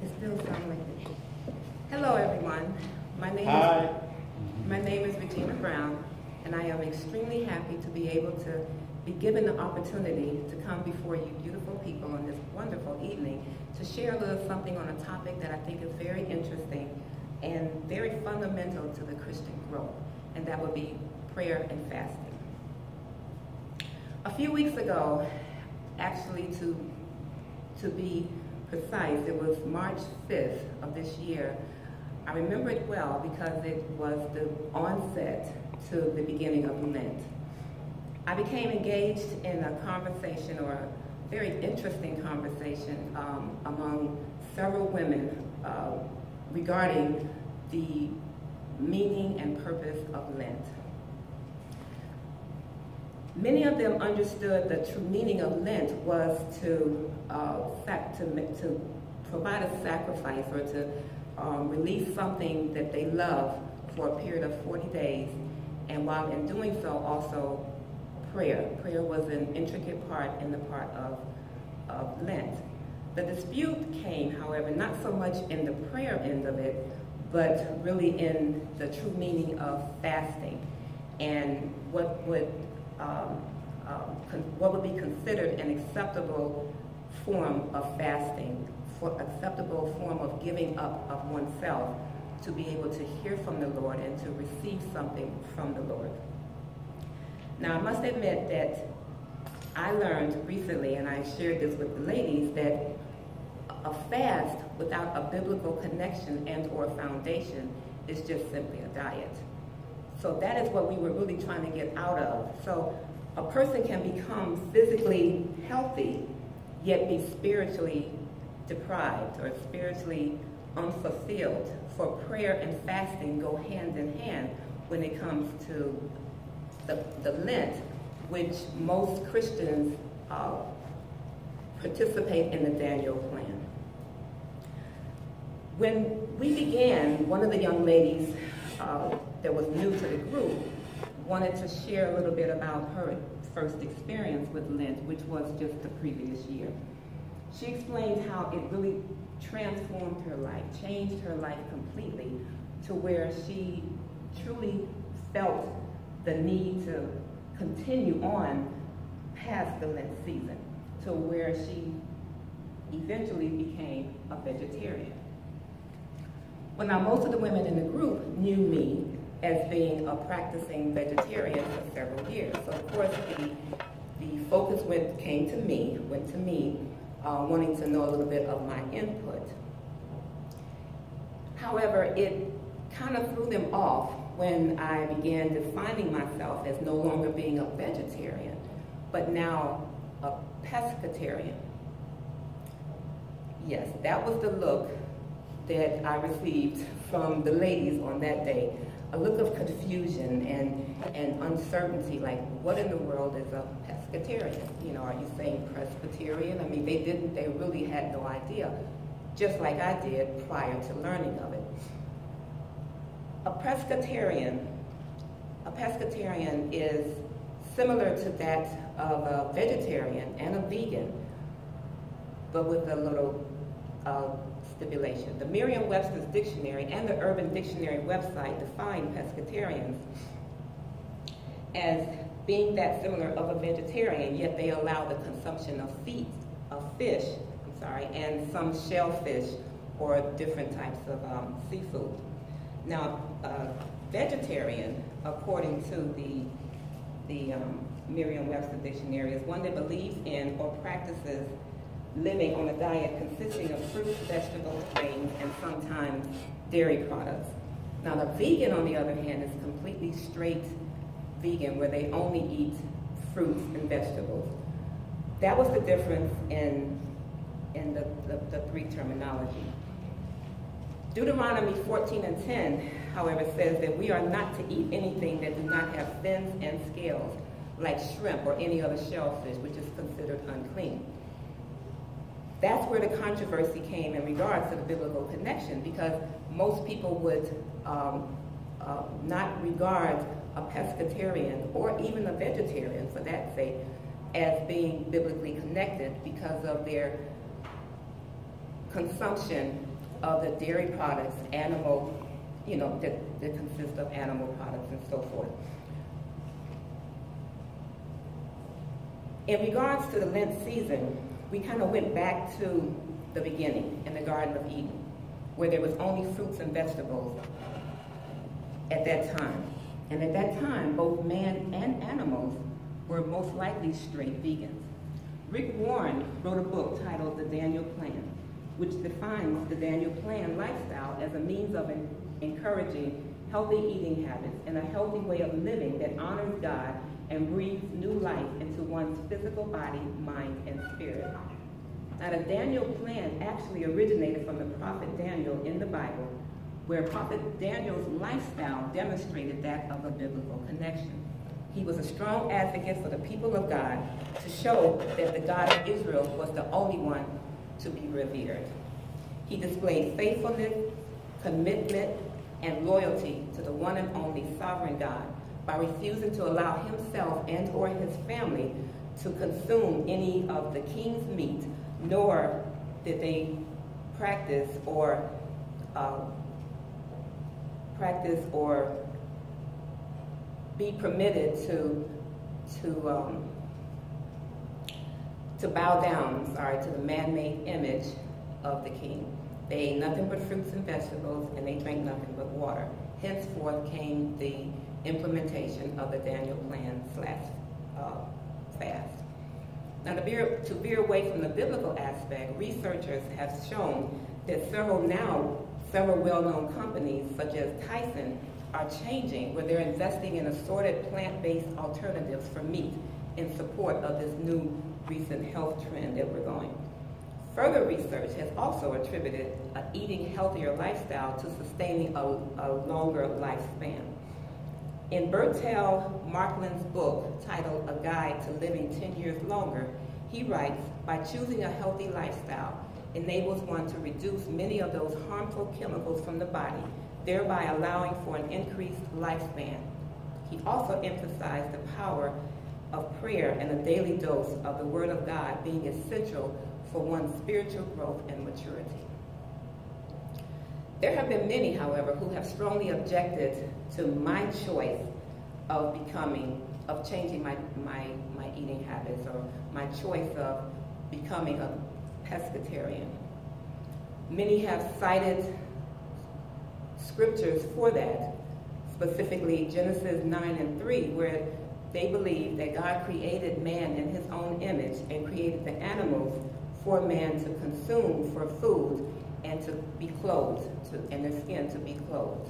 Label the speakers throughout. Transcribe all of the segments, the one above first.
Speaker 1: It still sounds like it. Hello, everyone. My name is Regina Brown, and I am extremely happy to be able to be given the opportunity to come before you beautiful people on this wonderful evening to share a little something on a topic that I think is very interesting and very fundamental to the Christian growth, and that would be prayer and fasting. A few weeks ago, actually to be precise, it was March 5th of this year. I remember it well because it was the onset to the beginning of Lent. I became engaged in a conversation, or a very interesting conversation, among several women regarding the meaning and purpose of Lent. Many of them understood the true meaning of Lent was to provide a sacrifice, or to release something that they love for a period of 40 days, and while in doing so also prayer. Prayer was an intricate part in the part of Lent. The dispute came, however, not so much in the prayer end of it, but really in the true meaning of fasting and what would be considered an acceptable form of fasting, acceptable form of giving up of oneself to be able to hear from the Lord and to receive something from the Lord. Now, I must admit that I learned recently, and I shared this with the ladies, that a fast without a biblical connection and or foundation is just simply a diet. So that is what we were really trying to get out of. So a person can become physically healthy, yet be spiritually deprived or spiritually unfulfilled. For prayer and fasting go hand in hand when it comes to the Lent, which most Christians participate in the Daniel plan. When we began, one of the young ladies that was new to the group wanted to share a little bit about her first experience with Lent, which was just the previous year. She explained how it really transformed her life, changed her life completely, to where she truly felt the need to continue on past the Lent season, to where she eventually became a vegetarian. Well, now most of the women in the group knew me as being a practicing vegetarian for several years. So of course the focus went to me, wanting to know a little bit of my input. However, it kind of threw them off when I began defining myself as no longer being a vegetarian, but now a pescatarian. Yes, that was the look that I received from the ladies on that day. A look of confusion and uncertainty, like what in the world is a pescatarian? You know, are you saying Presbyterian? I mean, they really had no idea, just like I did prior to learning of it. A pescatarian is similar to that of a vegetarian and a vegan, but with a little stipulation. The Merriam-Webster's dictionary and the Urban Dictionary website define pescatarians as being that similar of a vegetarian, yet they allow the consumption of fish, and some shellfish or different types of seafood. Now, vegetarian, according to the Merriam-Webster dictionary, is one that believes in or practices living on a diet consisting of fruits, vegetables, grains, and sometimes dairy products. Now, the vegan, on the other hand, is completely straight vegan, where they only eat fruits and vegetables. That was the difference in the three terminology. Deuteronomy 14:10, however, says that we are not to eat anything that do not have fins and scales, like shrimp or any other shellfish, which is considered unclean. That's where the controversy came in regards to the biblical connection, because most people would not regard a pescatarian or even a vegetarian, for that sake, as being biblically connected because of their consumption of the dairy products, animal, that consist of animal products and so forth. In regards to the Lent season, we kind of went back to the beginning in the Garden of Eden, where there was only fruits and vegetables at that time. And at that time, both man and animals were most likely straight vegans. Rick Warren wrote a book titled The Daniel Plan, which defines the Daniel Plan lifestyle as a means of encouraging healthy eating habits and a healthy way of living that honors God and breathes new life into one's physical body, mind, and spirit. Now, the Daniel Plan actually originated from the prophet Daniel in the Bible, where prophet Daniel's lifestyle demonstrated that of a biblical connection. He was a strong advocate for the people of God to show that the God of Israel was the only one to be revered. He displayed faithfulness, commitment, and loyalty to the one and only sovereign God by refusing to allow himself and or his family to consume any of the king's meat, nor did they practice or be permitted to bow down, to the man-made image of the king. They ate nothing but fruits and vegetables, and they drank nothing but water. Henceforth came the implementation of the Daniel Plan / fast. Now, to veer away from the biblical aspect, researchers have shown that several well-known companies, such as Tyson, are changing, where they're investing in assorted plant-based alternatives for meat in support of this new recent health trend that we're going. Further research has also attributed an eating healthier lifestyle to sustaining a longer lifespan. In Bertel Markland's book titled A Guide to Living 10 Years Longer, he writes, by choosing a healthy lifestyle enables one to reduce many of those harmful chemicals from the body, thereby allowing for an increased lifespan. He also emphasized the power of prayer and a daily dose of the Word of God being essential for one's spiritual growth and maturity. There have been many, however, who have strongly objected to my choice of changing my eating habits, or my choice of becoming a pescatarian. Many have cited scriptures for that, specifically Genesis 9:3, where they believe that God created man in his own image and created the animals for man to consume for food and to be clothed, and their skin to be clothed.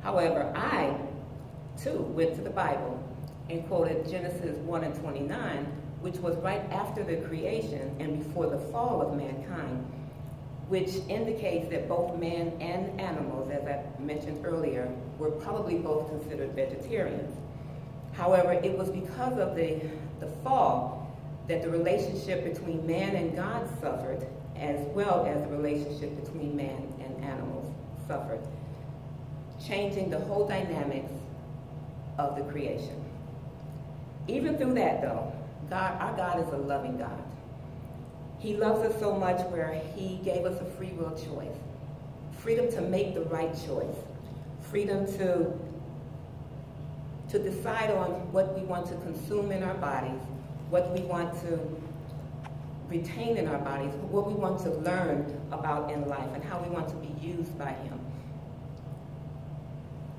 Speaker 1: However, I, too, went to the Bible and quoted Genesis 1:29, which was right after the creation and before the fall of mankind, which indicates that both man and animals, as I mentioned earlier, were probably both considered vegetarians. However, it was because of the fall that the relationship between man and God suffered, as well as the relationship between man and animals suffered, changing the whole dynamics of the creation. Even through that, though, our God is a loving God. He loves us so much where he gave us a free will choice, freedom to make the right choice, freedom to decide on what we want to consume in our bodies, what we want to retain in our bodies, what we want to learn about in life, and how we want to be used by him.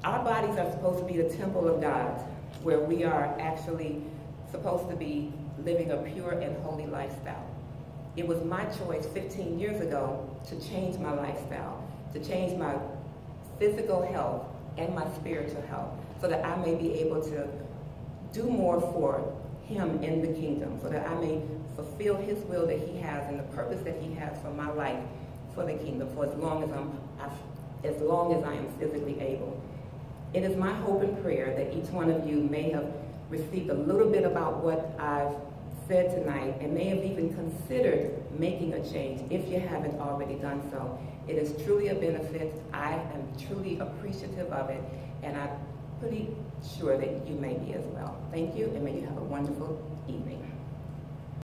Speaker 1: Our bodies are supposed to be the temple of God, where we are actually supposed to be living a pure and holy lifestyle. It was my choice 15 years ago to change my lifestyle, to change my physical health and my spiritual health, so that I may be able to do more for him in the kingdom, so that I may fulfill his will that he has and the purpose that he has for my life for the kingdom, for as long as I am physically able. It is my hope and prayer that each one of you may have received a little bit about what I've said tonight, and may have even considered making a change if you haven't already done so. It is truly a benefit. I am truly appreciative of it, and I'm pretty sure that you may be as well. Thank you, and may you have a wonderful evening.